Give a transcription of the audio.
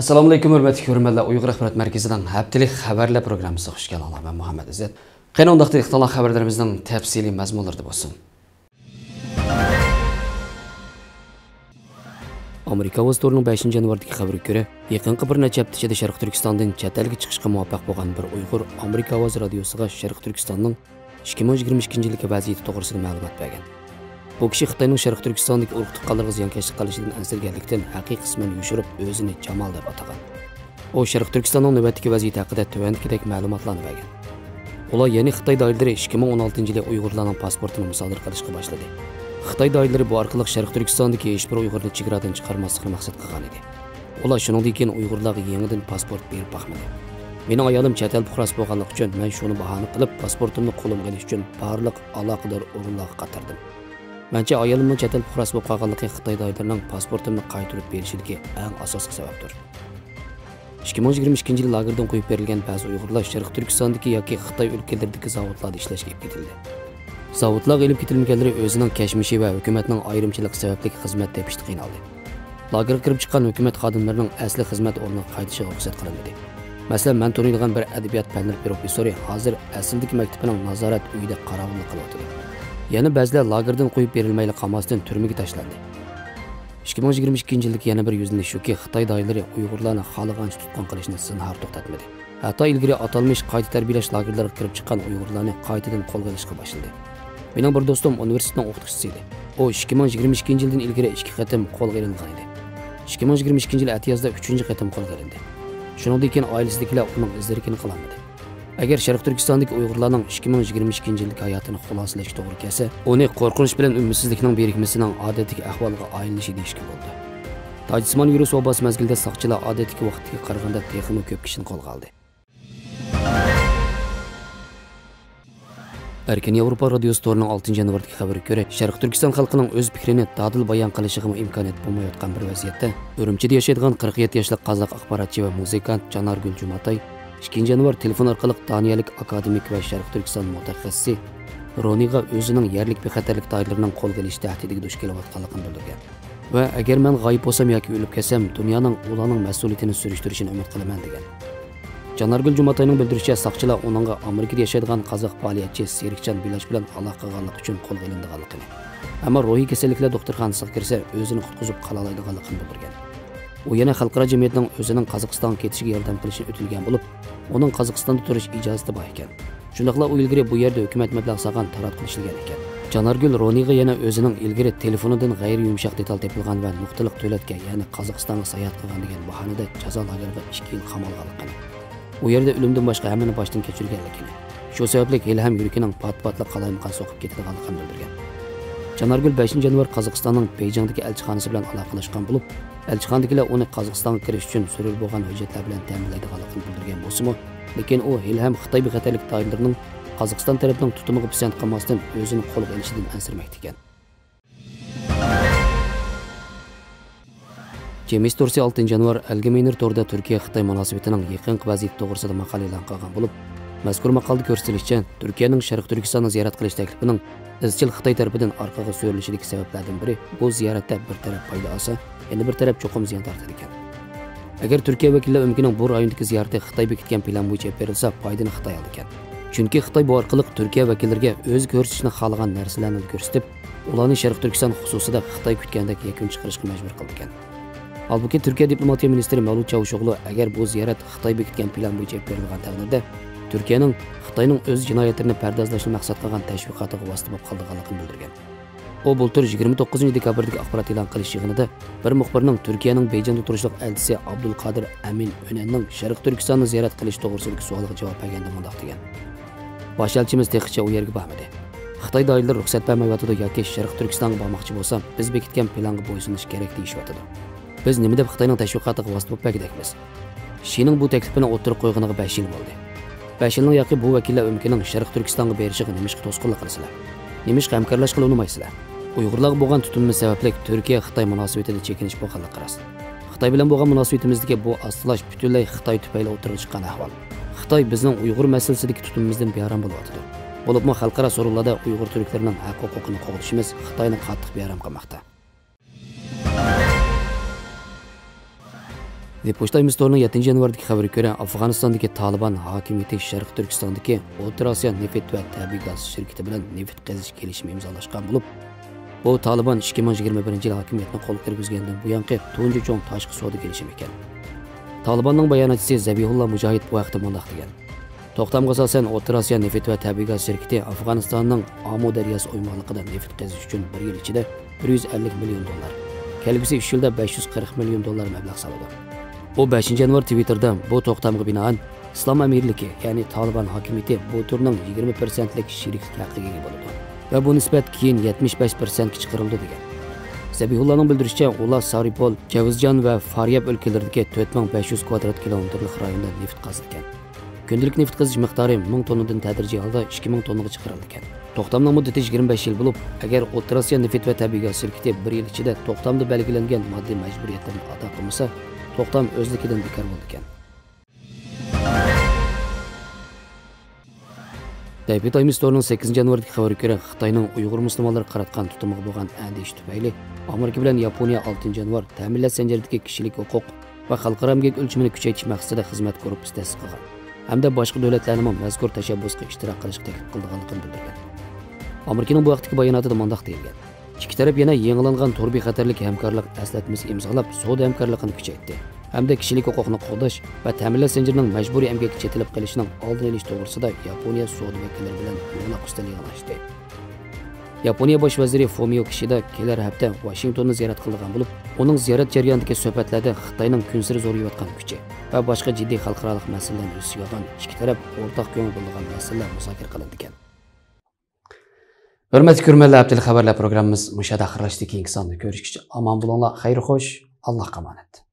Assalomu alaykum hurmatli ko'ruvchilar. Uyg'ur axborot markazidan haftalik xabarlar programmasiga xush kelibsiz. Men Muhammad Izzat. Qanday ixtilof xabarlarimizning tafsiliy mazmunlarida bo'lsin. Amerika Vostorning 5-yanvardagi xabariga ko'ra, yaqinqi bir necha hafta ichida Sharq Turkistondan chet elga chiqishga muvaffaq bo'lgan bir Uyg'ur Amerika Ovoz radiosiga Sharq Turkistonning 2022-yilgi vaziyati to'g'risida ma'lumot bergan. Bu kishi Xitoyning Sharq Turkistondagi urug' tuqqanlarga ziyonkashlik qilishidan ansirganlikdan haqiqiy qisman yushirib o'zini Jamol deb atagan. U Sharq Turkistonning navbatdagi vaziyati haqida tuvandikidek ma'lumotlarni bergan. Ular ya'ni Xitoy doiralari 2016-yilda Uyg'urlarning pasportini musodara qilishga boshladi. Xitoy doiralari bu orqali Sharq Turkistondagi hech bir Uyg'urni chegaradan chiqarmaslikni maqsad qilgan edi. Ular shuningdek keyin Uyg'urlarga yangidan pasport berib boqmadi. Mening ayolim chet el fuqarosi bo'lganligi uchun men shuni bahona qilib pasportimni qo'limga olish uchun barliq aloqador o'rinlarga qatardim. Mencha ayolimning chet el fuqarosi bo'lib qolganligi Xitoy doiralarining pasportimni qaytarib berishidagi eng asosiy sababdir. 2022-yil lagerdan qo'yib berilgan ba'zi Uyg'urlar Sharq Turkistondagi yoki Xitoy o'lkalaridagi zavodlarda ishlashga ketildi. Zavodlarga elib ketilmaganlari o'zining kashmishi va hukumatning ayrimchilik sababli xizmat tepishda qiynaldi. Lagerga kirib chiqqan hukumat xodimlarining asli xizmat o'rniga qaytishiga ruxsat qilinmadi. Masalan, men taniydigan bir adabiyot fanlari professori hozir asildagi maktabining nazorat uyida qorovullik qilyapti. Yana ba'zilar lagerdan qo'yib berilmayli qamasdan turmaga tashlandi. 2022-yildagi yana bir yuzlanish shuki, Xitoy doiralari Uyg'urlarni xohlagancha tutqun qilishni zinhor to'xtatmadi. Hatto ilgari atalmish qayta tarbiyalash lagerlariga kirib chiqqan Uyg'urlarni qaytadan qo'lga olishga boshladi. Mening bir do'stim universitetning o'qituvchisi edi. U 2022-yildan ilgari 2 qatim qo'lga olingan edi. 2022-yil atiyazda 3-qatim qo'lga olindi. Shuningdek, oilasidagilar uning izlarini qilmadi. Agar Sharq Turkistondagi Uyg'urlarning 2022-yilgi hayotini xulosalashga to'g'ri kelsa, uni qo'rqinish bilan umidsizlikning berikmasining odatdagi ahvoliga aylanishi deyishga bo'ldi. Tojikiston virus vabasi mazgilida soqchilar odatdagi vaqtga qaraganda texnik ko'p kishini qo'lga oldi. Erkin Yevropa radiosi torining 6-yanvardagi xabariga ko'ra, Sharq Turkiston xalqining o'z fikrini dadil bayon qilishiga imkoniyat bo'lmayotgan bir vaziyatda, Urumchida yashaydigan 47 yoshli qozoq axborotchi va muzikant Janargul Jumatay 2-yanvar telefon orqali Daniyalik akademik va Sharq Turkiston mutaxassisi Roniga o'zining yerlik bexatarlik doiralarining qo'lga olish tahdidiga duch kelayotganligini bildirgan. Va agar men g'oyib bo'lsam yoki o'lib ketsam, dunyoning ularning mas'uliyatini surishtirishini umid qilaman degan. Janargul Jumatayning bildirishicha, soqchilar uningga Amerikada yashaydigan qozoq faoliyatchi Serikjon Biloch bilan aloqa qilganlik uchun qo'lga olinganligini. Ammo ruhiy kasalliklar doktorxonasiga kirsa, o'zini qutqizib qola oladiganligini bildirgan. U yana xalqaro jamiyatning o'zining Qozog'istonga ketishiga yordam qilishi o'tilgan bo'lib, uning Qozog'istonda turish ijozati bor ekan. Shundaqla u ilgari bu yerda hukumat mablag' solgan taratqilishilgan ekan. Janargul Roniga yana o'zining ilgari telefonidan g'ayri yumshoq detal topilgan va nuqtaliq to'latga, ya'ni Qozog'istonga sayohat qilgan degan bahonada jazo lageriga 2 yil qamalganligini. U yerda o'limdan boshqa hammani boshdan kechirganligini. Shu sababli hali ham yurikining pat-patli qalaymiqqa so'qib ketadiganligini bildirgan. Janargul 5-yanvar Qozog'istonning Beyjingdagi elchixonasi bilan aloqalashgan bo'lib, elchixonadagilar uni Qozog'istonga kirish uchun zarur bo'lgan hujjatlar bilan ta'minlaydiganligini bildirgan bo'lsa-mu, lekin u hali ham Xitoy bexatarlik doiralarining Qozog'iston tarafining tutumiga pisand qilmasdan o'zini qo'lga olishidan ansirmoqda ekan. James Dorsey 6-yanvar Algemeiner torida Turkiya-Xitoy munosabatining yaqinqi vaziyati to'g'risida maqola e'lon qilgan bo'lib, mazkur maqolada ko'rsatilishicha, Turkiyaning Sharq Turkistonni ziyorat qilish taklifining izchil Xitoy tarafidan orqaga surilishining sabablaridan biri bu ziyoratda bir taraf foyda olsa, yana bir taraf cho'qim ziyon tortar ekan. Agar Turkiya vakillari umkining bu rayondagi ziyorati Xitoy bekitgan plan bo'yicha berilsa, foydani Xitoy oldi ekan. Chunki Xitoy bu orqali Turkiya vakillariga o'z ko'rsatishni xohlagan narsalarni ko'rsatib, ularni Sharq Turkiston xususida Xitoy kutgandek yakun chiqarishga majbur qildi ekan. Halbuki Turkiya diplomatiya ministri Mavlut Çavuşoğlu agar bu ziyorat Xitoy bekitgan plan bo'yicha berilgan taqdirda, Turkiyaning Xitoyning o'z jinoyatlarini pardozlashni maqsad qilgan tashviqotiga vosita bo'lib qolganligini bildirgan. U bultur 29-dekabrdagi axborot e'lon qilish yig'inida bir muxbirning Turkiyaning Beyjingda turishliq elchisi Abdulqodir Amin Önenning Sharq Turkistonni ziyorat qilish to'g'risidagi savoliga javob berganda bunday degan. Bosh elchimiz texicha u yerga bormadi. Xitoy doiralari ruxsat bermayotdi yoki Sharq Turkistonga bormoqchi bo'lsa, biz bekitgan planga bo'ysunish kerak deyishyapti. Biz nima deb Xitoyning tashviqotiga vosita bo'lib bergidakmiz? Shining bu taklifini o'tirib qo'yganiga 5 yil bo'ldi. 5 yilning yoki bu vakillar umkining Sharq Turkistonga berishiga nimishqa to'sqinlik qilasizlar? Nimishqa hamkorlash qila olmaysizlar? Uyg'urlarga bo'lgan tutumimiz sababli Turkiya Xitoy munosabatida chekinish bo'lganligi rost. Xitoy bilan bo'lgan munosabatimizdagi bu astilash butunlay Xitoy tufayli o'tirib chiqqan ahvol. Xitoy bizning Uyg'ur masalasidagi tutumimizdan bearam bo'lyapti. Bo'libmi xalqaro so'rovlarda Uyg'ur turklarining haq-huquqini qo'g'dishimiz Xitoyni qattiq bearam qilmoqda. Pochta Investor'ning 7 yanvardagi xabariga ko'ra, Afg'onistondagi Taliban hokimiyati Sharq Turkistondagi O'rta Osiyo neft va tabiiy gaz shirkati bilan neft qazish kelishimi imzolashgan bo'lib, bu Taliban 2021-yil hokimiyatni qo'lga kirgizgandan buyangi tunji cho'ng tashqi savdo kelishimi ekan. Talibanning bayonotchisi Zabihullah Mujohid bu haqda mundaq degan: To'xtamga asosan O'rta Osiyo neft va tabiiy gaz shirkati Afg'onistonning Amu daryosi o'ymoqligida neft qazish uchun 1 yil ichida $150 million, kelgusi 3 yilda $540 million mablag' soladi. O 5 yanvar Twitter'da bu to'xtamga binoan Islom amirligi, ya'ni Taliban hokimiyati bu turning 20%lik sheriklik haqqiga ega bo'ladi va bu nisbat keyin 75% ga chiqarildi degan. Zabihullahning bildirishicha, ular Saripol, Javizjon va Faryab o'lkalaridagi 4500 kvadrat kilometrlik rayonda neft qazilgan. Kundalik neft qazish miqdori 1000 tonnadan tadrijiy holda 2000 tonnaga chiqarilgan. To'xtamning muddati 25 yil bo'lib, agar O'rta Osiyo neft va tabiiy gaz shirkati 1 yil ichida to'xtamda belgilangan moddiy majburiyatlarni ado qilmasa, to'xtam o'zligidan bekor bo'ldi ekan. Taipei Times Store'ning 8 yanvardagi xabariga ko'ra, Xitoyning Uyg'ur musulmonlari qaratgan tutumiga bo'lgan andish tufayli Amerika bilan Yaponiya 6 yanvar ta'minlash zanjiridagi kishilik huquq va xalqaro emgak o'lchimini kuchaytirish maqsadida xizmat korpusi ta'sis qilgan hamda boshqa davlatlarni ham mazkur tashabbusga ishtirok qilishga taklif qilganligini bildirgan. Amerikaning bu vaqtdagi bayonotida mundaq deyilgan: ikki taraf yana yangilangan to'g'ri bexatarlik hamkorlik aslatmasi imzolab, savdo hamkorligini kuchaytirdi hamda kishilik huquqni qo'llash va ta'minlash zanjirining majburiy emgakka chetilib qolishining oldini olish to'g'risida Yaponiya savdo vakillari bilan muloqot qilishdi. Yaponiya bosh vaziri Fumio Kishida kelar hafta Washingtonni ziyorat qilgan bo'lib, uning ziyorat jarayonidagi suhbatlarda Xitoyning kunsiri zo'rayotgan kuchi va boshqa jiddiy xalqaro masalalarni o'z ichiga olgan ikki taraf o'rtaq ko'ngil bo'lgan masalalar muzokara qilindi ekan. Hurmatli ko'ruvchilar, haftalik xabarlar programmamiz mushada oxirlashdi. Keyingi sonda ko'rishguncha omon bo'linglar, xayr xo'sh, Allohga omonat.